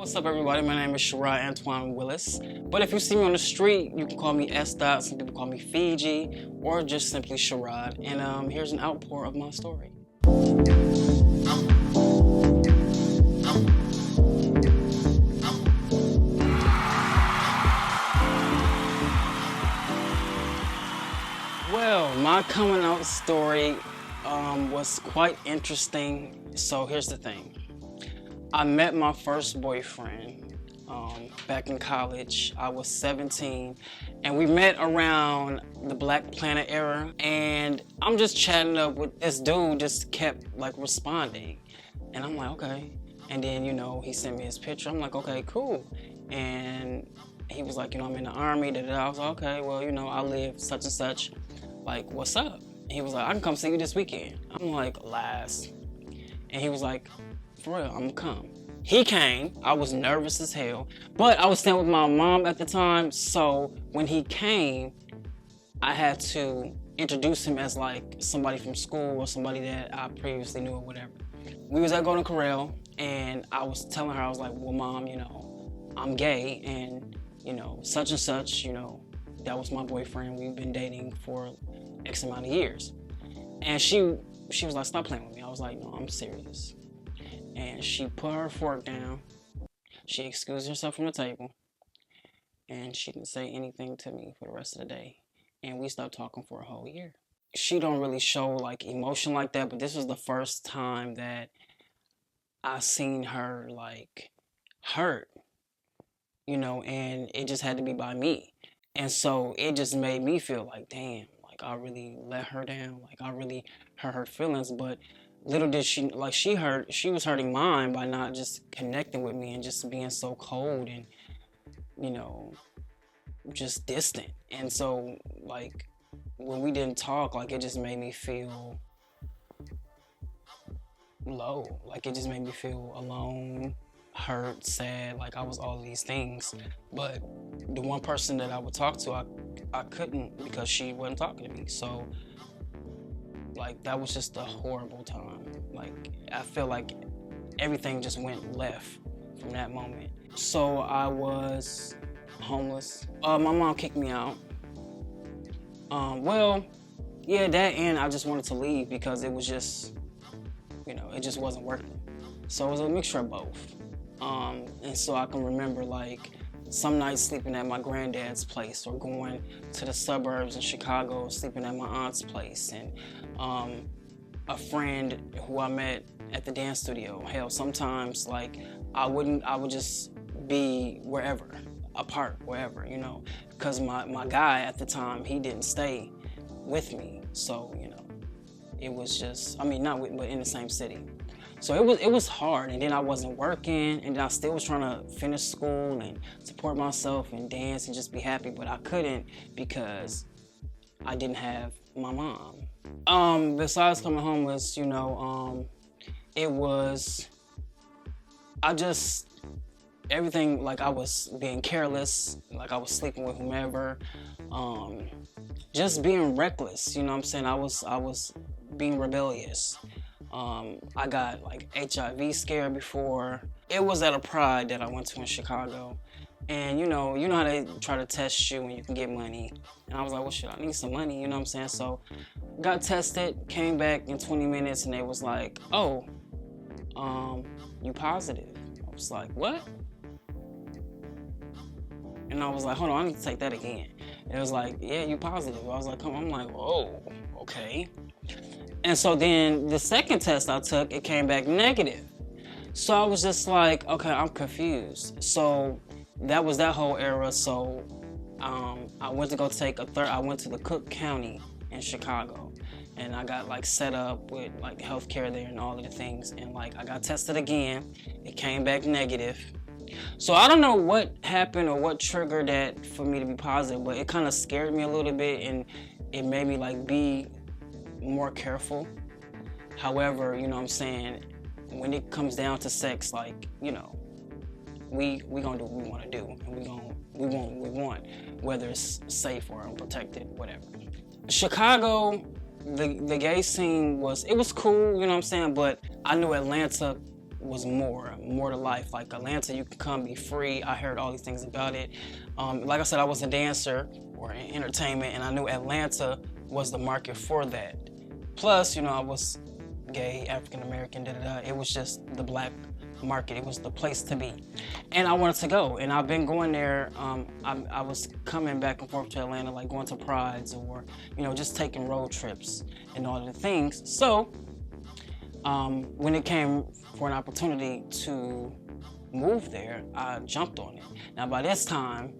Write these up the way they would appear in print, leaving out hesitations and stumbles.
What's up, everybody? My name is Sherrod Antoine Willis. But if you see me on the street, you can call me S. Dot, some people call me Fiji, or just simply Sherrod. And here's an outpour of my story. Well, my coming out story was quite interesting. So here's the thing. I met my first boyfriend back in college. I was 17, and we met around the Black Planet era. And I'm just chatting up with this dude, just kept like responding, and I'm like, okay. And then he sent me his picture. I'm like, okay, cool. And he was like, I'm in the Army. I was like, okay, well, I live such and such. Like, what's up? And he was like, I can come see you this weekend. I'm like, last. And he was like, for real, I'm gonna come. He came. I was nervous as hell, but I was staying with my mom at the time, so when he came, I had to introduce him as like somebody from school or somebody that I previously knew or whatever. We was at Golden Corral, and I was telling her, I was like, well, Mom, I'm gay, and such and such, that was my boyfriend. We've been dating for X amount of years. And she was like, stop playing with me. I was like, no, I'm serious. And she put her fork down. She excused herself from the table. And she didn't say anything to me for the rest of the day. And we stopped talking for a whole year. She don't really show like emotion like that, but this was the first time that I seen her like hurt, and it just had to be by me. And so it just made me feel like, damn, like I really let her down. Like I really hurt her feelings, but little did she, like she was hurting mine by not just connecting with me and just being so cold and, just distant. And so like when we didn't talk, like it just made me feel low. Like it just made me feel alone, hurt, sad, like I was all of these things. But the one person that I would talk to, I couldn't, because she wasn't talking to me. So like that was just a horrible time. Like I feel like everything just went left from that moment. So I was homeless. My mom kicked me out. That and I just wanted to leave because it was just, it just wasn't working. So it was a mixture of both. And so I can remember like some nights sleeping at my granddad's place, or going to the suburbs in Chicago, sleeping at my aunt's place, and a friend who I met at the dance studio. Hell, sometimes like I would just be wherever, apart, wherever, because my guy at the time, he didn't stay with me. So, it was just, but in the same city. So it was hard, and then I wasn't working, and then I still was trying to finish school and support myself and dance and just be happy, but I couldn't because I didn't have my mom. Besides coming homeless, it was, everything, like I was being careless, like I was sleeping with whomever, just being reckless, I was being rebellious. I got like HIV scare before. It was at a Pride that I went to in Chicago. And you know how they try to test you when you can get money. And I was like, well, shit, I need some money, So got tested, came back in 20 minutes, and they was like, oh, you positive. I was like, what? And I was like, hold on, I need to take that again. And it was like, yeah, you positive. I was like, come on. I'm like, whoa, okay. And so then the second test I took, it came back negative. So I was just like, okay, I'm confused. So that was that whole era. So I went to go take I went to the Cook County in Chicago, and I got like set up with like healthcare there and all of the things. And like I got tested again, it came back negative. So I don't know what happened or what triggered that for me to be positive, but it kind of scared me a little bit, and it made me like be more careful. However, when it comes down to sex, like, we gonna do what we want to do, and we want what we want, whether it's safe or unprotected, whatever. Chicago, the gay scene was cool, but I knew Atlanta was more to life. Like Atlanta, you can come be free. I heard all these things about it. Like I said, I was a dancer or in entertainment, and I knew Atlanta was the market for that. Plus, I was gay, African American, It was just the black market. It was the place to be, and I wanted to go. And I've been going there. I was coming back and forth to Atlanta, like going to prides or just taking road trips and all of the things. So when it came for an opportunity to move there, I jumped on it. Now by this time,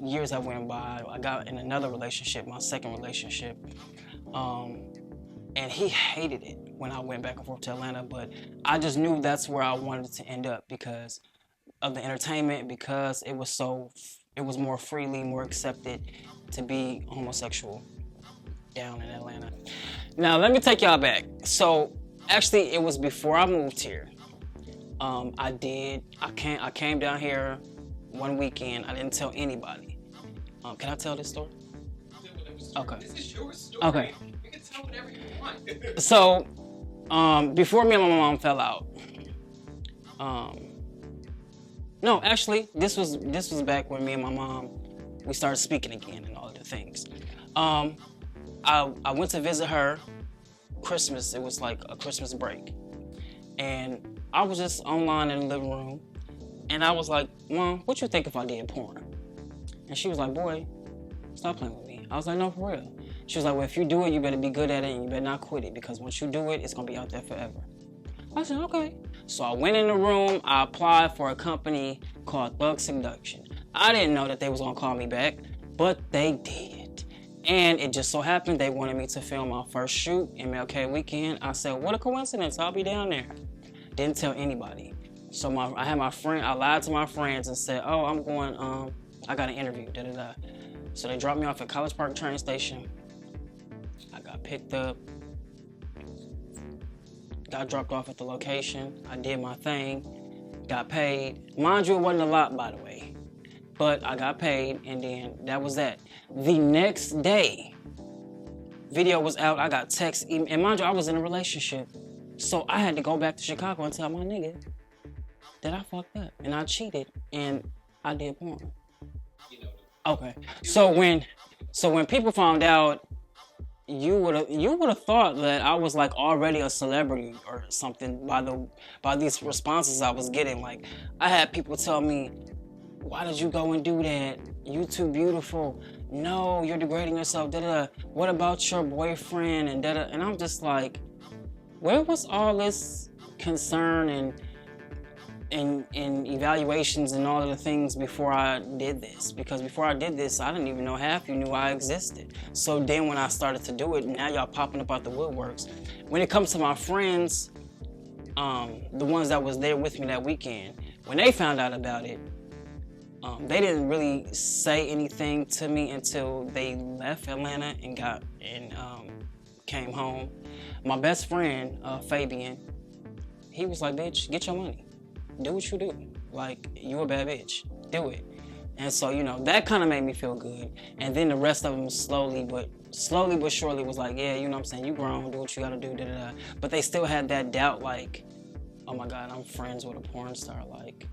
years have went by, I got in another relationship, my second relationship, and he hated it when I went back and forth to Atlanta, but I just knew that's where I wanted to end up because of the entertainment, because it was more freely, more accepted to be homosexual down in Atlanta. Now let me take y'all back. So actually it was before I moved here. I came down here one weekend. I didn't tell anybody. Can I tell this story? Okay. This is your story. Okay. You can tell whatever you want. So, before me and my mom fell out, no, actually, this was back when me and my mom, we started speaking again and all of the things. I went to visit her Christmas. It was like a Christmas break, and I was just online in the living room, and I was like, Mom, what you think if I did porn? And she was like, boy, stop playing with me. I was like, no, for real. She was like, well, if you do it, you better be good at it and you better not quit it because once you do it, it's gonna be out there forever. I said, okay. So I went in the room, I applied for a company called Thug Seduction. I didn't know that they was gonna call me back, but they did. And it just so happened they wanted me to film my first shoot, MLK weekend. I said, what a coincidence, I'll be down there. Didn't tell anybody. So I had my friend, I lied to my friends and said, oh, I'm going, I got an interview, So they dropped me off at College Park train station. I got picked up, got dropped off at the location. I did my thing, got paid. Mind you, it wasn't a lot, by the way, but I got paid, and then that was that. The next day, video was out, I got text, and mind you, I was in a relationship. So I had to go back to Chicago and tell my nigga that I fucked up, and I cheated, and I did porn. Okay, so when people found out, you would have thought that I was like already a celebrity or something by these responses I was getting. Like I had people tell me, why did you go and do that? You too beautiful. No, you're degrading yourself. What about your boyfriend? And and I'm just like, where was all this concern and evaluations and all of the things before I did this? Because before I did this, I didn't even know half you knew I existed. So then when I started to do it, now y'all popping up out the woodworks. When it comes to my friends, the ones that was there with me that weekend, when they found out about it, they didn't really say anything to me until they left Atlanta and came home. My best friend, Fabian, he was like, bitch, get your money. Do what you do. Like, you a bad bitch. Do it. And so, that kind of made me feel good. And then the rest of them slowly but surely was like, yeah, you know what I'm saying, you grown, do what you gotta do, But they still had that doubt, like, oh my God, I'm friends with a porn star. Like,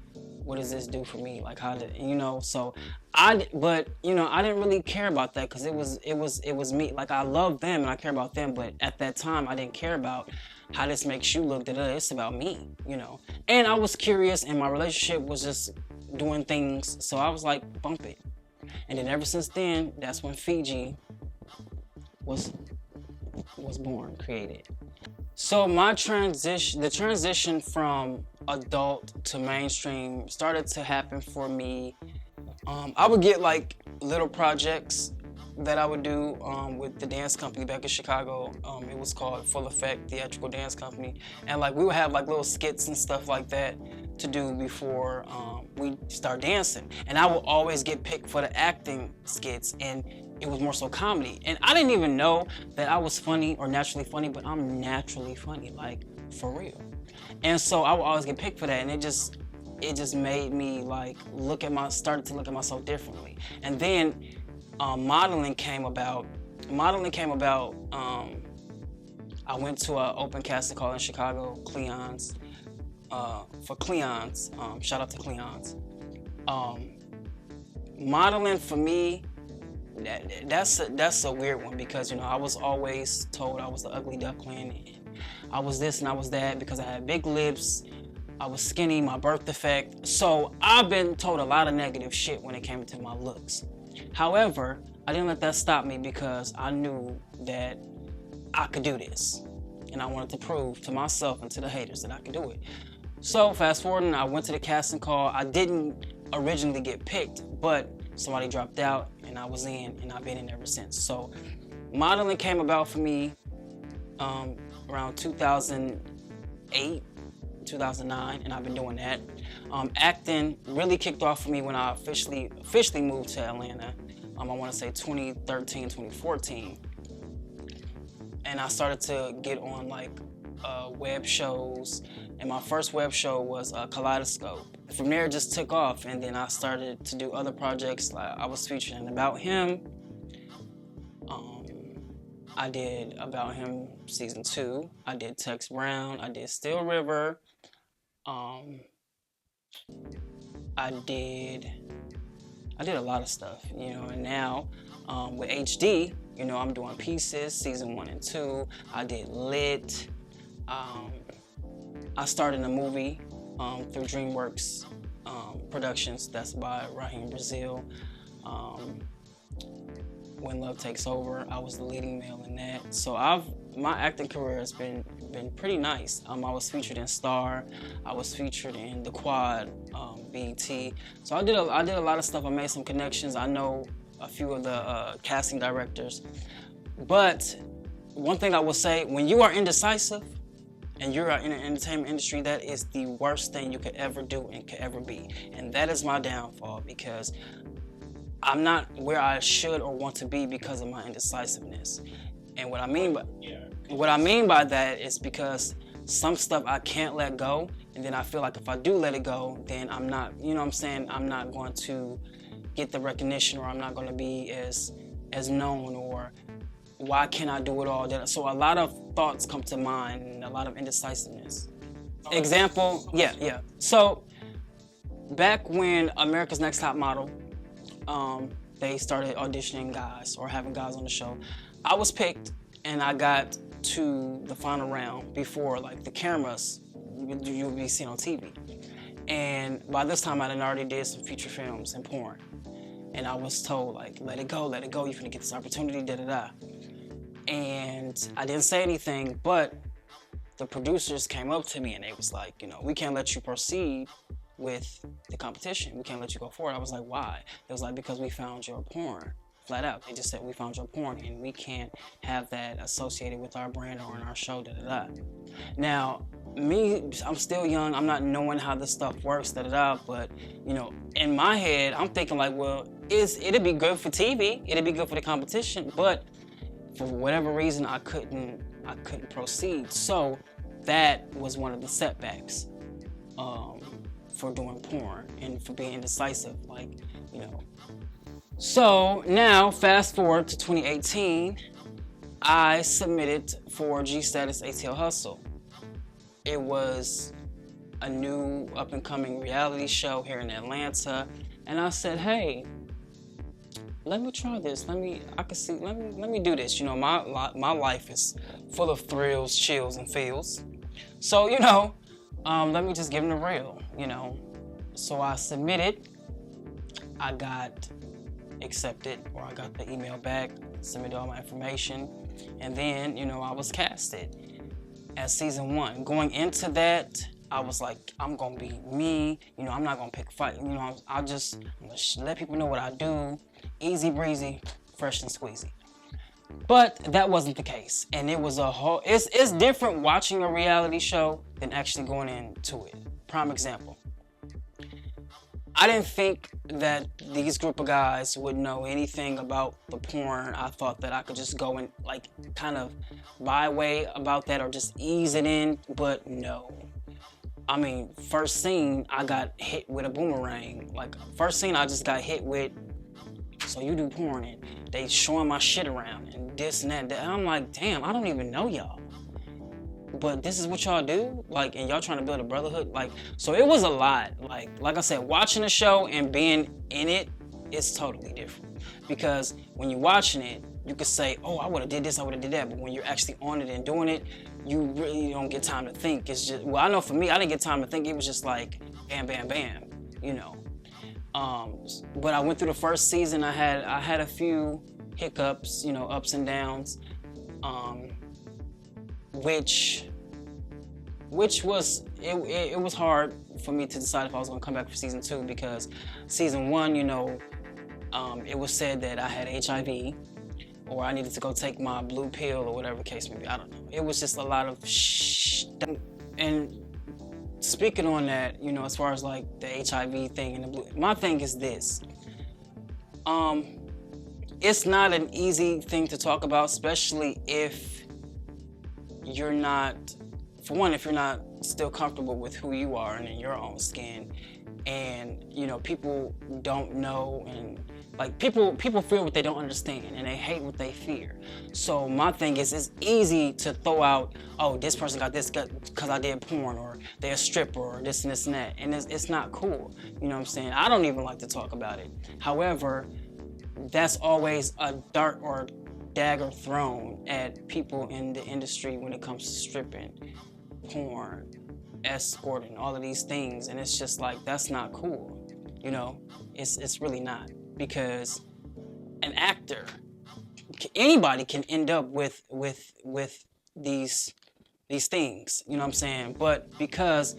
what does this do for me? Like, how did, so I didn't really care about that because it was me. Like, I love them and I care about them, but at that time, I didn't care about how this makes you look, it's about me, And I was curious and my relationship was just doing things, so I was like, bump it. And then ever since then, that's when Fiji was born, created. So the transition from adult to mainstream started to happen for me. I would get like little projects that I would do with the dance company back in Chicago. It was called Full Effect Theatrical Dance Company. And like we would have like little skits and stuff like that to do before we start dancing. And I would always get picked for the acting skits, and it was more so comedy. And I didn't even know that I was funny or naturally funny, but I'm naturally funny, like for real. And so I would always get picked for that, and it just made me like started to look at myself differently. And then modeling came about. I went to an open casting call in Chicago, Cleon's. for Cleon's. Shout out to Cleon's. Modeling for me, that's a weird one because I was always told I was the ugly duckling, and I was this and I was that because I had big lips, I was skinny, my birth defect. So I've been told a lot of negative shit when it came to my looks. However, I didn't let that stop me because I knew that I could do this, and I wanted to prove to myself and to the haters that I could do it. So fast forwarding, I went to the casting call. I didn't originally get picked, but somebody dropped out and I was in, and I've been in ever since. So modeling came about for me around 2008, 2009, and I've been doing that. Acting really kicked off for me when I officially moved to Atlanta. I want to say 2013, 2014. And I started to get on like web shows, and my first web show was Kaleidoscope. From there, it just took off, and then I started to do other projects. Like I was featured in About Him. I did About Him season 2. I did Tex Brown. I did Still River. I did a lot of stuff, and now with HD, I'm doing Pieces, season 1 and 2. I did Lit. I started a movie through DreamWorks Productions. That's by Raheem Brazil. When Love Takes Over, I was the leading male in that. So my acting career has been pretty nice. I was featured in Star. I was featured in The Quad, BET. So I did a lot of stuff. I made some connections. I know a few of the casting directors. But one thing I will say, when you are indecisive and you're in the entertainment industry, that is the worst thing you could ever do and could ever be. And that is my downfall, because I'm not where I should or want to be because of my indecisiveness. And what I mean by that is because some stuff I can't let go, and then I feel like if I do let it go, then I'm not, I'm not going to get the recognition, or I'm not going to be as known, or why can't I do it all? So a lot of thoughts come to mind, and a lot of indecisiveness. Example, yeah. So back when America's Next Top Model, they started auditioning guys or having guys on the show, I was picked, and I got to the final round before like the cameras you would be seen on TV. And by this time I had already did some feature films and porn. And I was told, like, let it go, you're gonna get this opportunity, da-da-da. And I didn't say anything, but the producers came up to me and they was like, we can't let you proceed with the competition. We can't let you go forward. I was like, why? It was like, because we found your porn. Flat out. They just said, we found your porn and we can't have that associated with our brand or in our show, da-da-da. Now, me, I'm still young. I'm not knowing how this stuff works, da-da-da, but, in my head, I'm thinking like, well, it'd be good for TV. It'd be good for the competition, but for whatever reason, I couldn't proceed. So that was one of the setbacks for doing porn and for being indecisive, So now, fast forward to 2018, I submitted for G-Status ATL Hustle. It was a new up-and-coming reality show here in Atlanta, and I said, hey, let me try this. Let me do this. My life is full of thrills, chills, and feels. So, let me just give them the real, So I submitted. I got accepted, or I got the email back, submitted all my information, and then, I was casted as season 1. Going into that, I was like, I'm gonna be me, I'm not gonna pick a fight, I'm gonna let people know what I do, easy breezy, fresh and squeezy. But that wasn't the case, and it was it's different watching a reality show than actually going into it. Prime example. I didn't think that these group of guys would know anything about the porn. I thought that I could just go and kind of byway about that or just ease it in, but no. I mean, first scene, I got hit with a boomerang. First scene, I just got hit with, so you do porn, and they showing my shit around and this and that. And I'm like, damn, I don't even know y'all. but this is what y'all do, like, and y'all trying to build a brotherhood, like, so it was a lot. Like I said, watching the show and being in it is totally different, because when you're watching it, you could say, oh, I would have did this, I would have did that, but when you're actually on it and doing it, you really don't get time to think. It's just, well, I know for me, I didn't get time to think. It was just like bam, bam, bam, you know. But I went through the first season. I had a few hiccups, you know, ups and downs, which was it was hard for me to decide if I was gonna come back for season 2, because season 1, you know, it was said that I had HIV, or I needed to go take my blue pill, or whatever the case may be. I don't know. It was just a lot of And speaking on that, you know, as far as like the HIV thing and the blue, my thing is this. It's not an easy thing to talk about, especially if you're not, for one, if you're not still comfortable with who you are and in your own skin, and you know, people don't know, and like people fear what they don't understand, and they hate what they fear. So my thing is, it's easy to throw out, oh, this person got this because I did porn, or they're a stripper, or this and this and that, and it's not cool. You know what I'm saying? I don't even like to talk about it. However, that's always a dart or dagger thrown at people in the industry when it comes to stripping, porn, escorting, all of these things, and it's just like, that's not cool. You know, it's really not, because an actor, anybody can end up with these things, you know what I'm saying? But because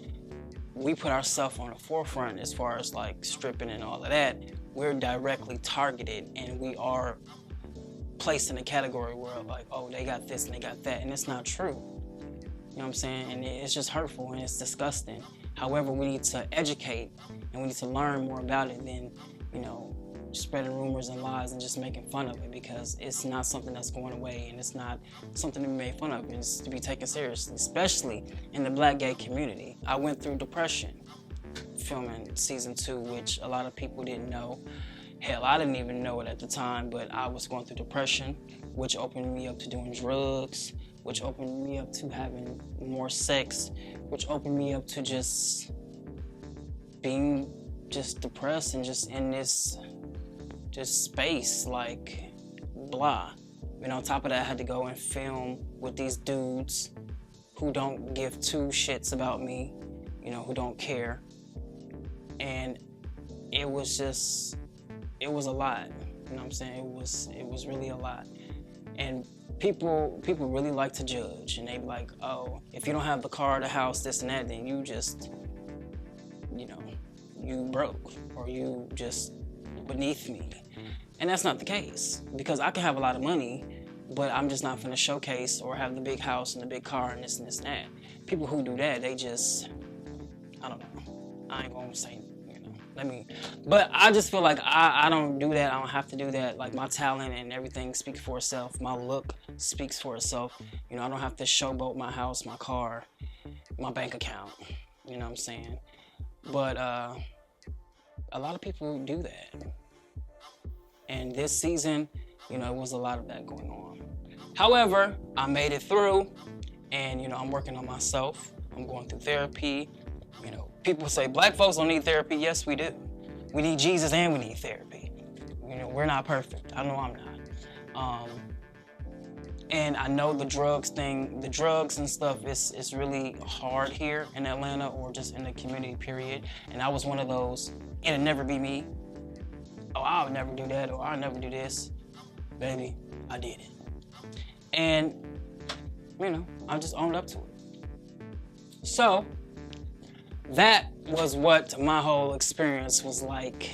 we put ourselves on the forefront as far as like stripping and all of that, we're directly targeted, and we are placed in a category where like, oh, they got this and they got that, and it's not true. You know what I'm saying? And it's just hurtful and it's disgusting. However, we need to educate, and we need to learn more about it than, you know, spreading rumors and lies and just making fun of it, because it's not something that's going away, and it's not something to be made fun of. It's to be taken seriously, especially in the Black gay community. I went through depression filming season 2, which a lot of people didn't know. Hell, I didn't even know it at the time, but I was going through depression, which opened me up to doing drugs, which opened me up to having more sex, which opened me up to just being just depressed and just in this just space, like, blah. And on top of that, I had to go and film with these dudes who don't give two shits about me, you know, who don't care. And it was a lot, you know what I'm saying? It was really a lot. And people really like to judge, and they be like, oh, if you don't have the car, the house, this and that, then you just, you know, you broke, or you just beneath me. And that's not the case, because I can have a lot of money, but I'm just not finna showcase or have the big house and the big car and this and this and that. People who do that, they just, I don't know. I ain't gonna say, you know, but I just feel like I don't do that. I don't have to do that. Like, my talent and everything speaks for itself. My look speaks for itself. You know, I don't have to showboat my house, my car, my bank account. You know what I'm saying? But a lot of people do that. And this season, you know, it was a lot of that going on. However, I made it through, and, you know, I'm working on myself. I'm going through therapy. You know, people say Black folks don't need therapy. Yes, we do. We need Jesus and we need therapy. You know, we're not perfect. I know I'm not. And I know the drugs and stuff is really hard here in Atlanta, or just in the community, period. And I was one of those, it'll never be me. Oh, I'll never do that, or I'll never do this. Baby, I did it. And, you know, I just owned up to it. So, that was what my whole experience was like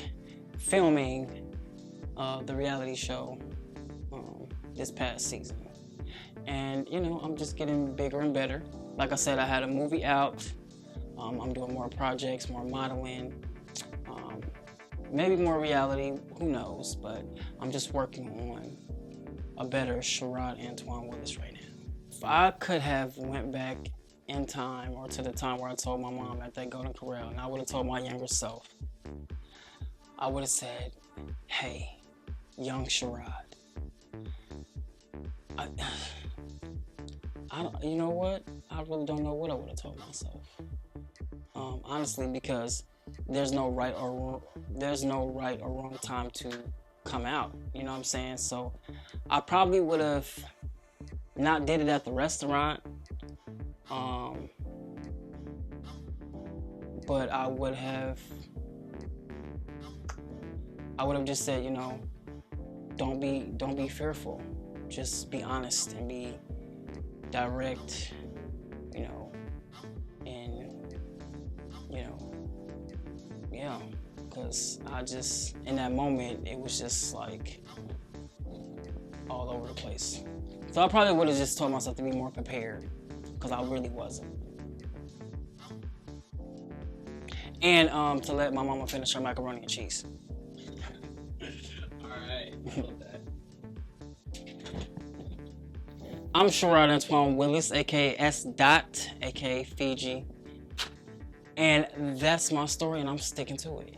filming the reality show this past season. And, you know, I'm just getting bigger and better. Like I said, I had a movie out. I'm doing more projects, more modeling. Maybe more reality, who knows, but I'm just working on a better Sherrod Antoine Willis right now. If I could have went back in time, or to the time where I told my mom at that Golden Corral, and I would have told my younger self, I would have said, hey, young Sherrod, You know what? I really don't know what I would have told myself. Honestly, because there's no right or wrong time to come out. You know what I'm saying? So I probably would have not did it at the restaurant. But I would have just said, don't be fearful. Just be honest and be direct, and yeah, because in that moment, it was just like all over the place. So I probably would have just told myself to be more prepared, because I really wasn't. And to let my mama finish her macaroni and cheese. Alright, love that. I'm Sherrod Antoine Willis, aka S. Dot, aka Fiji. And that's my story, and I'm sticking to it.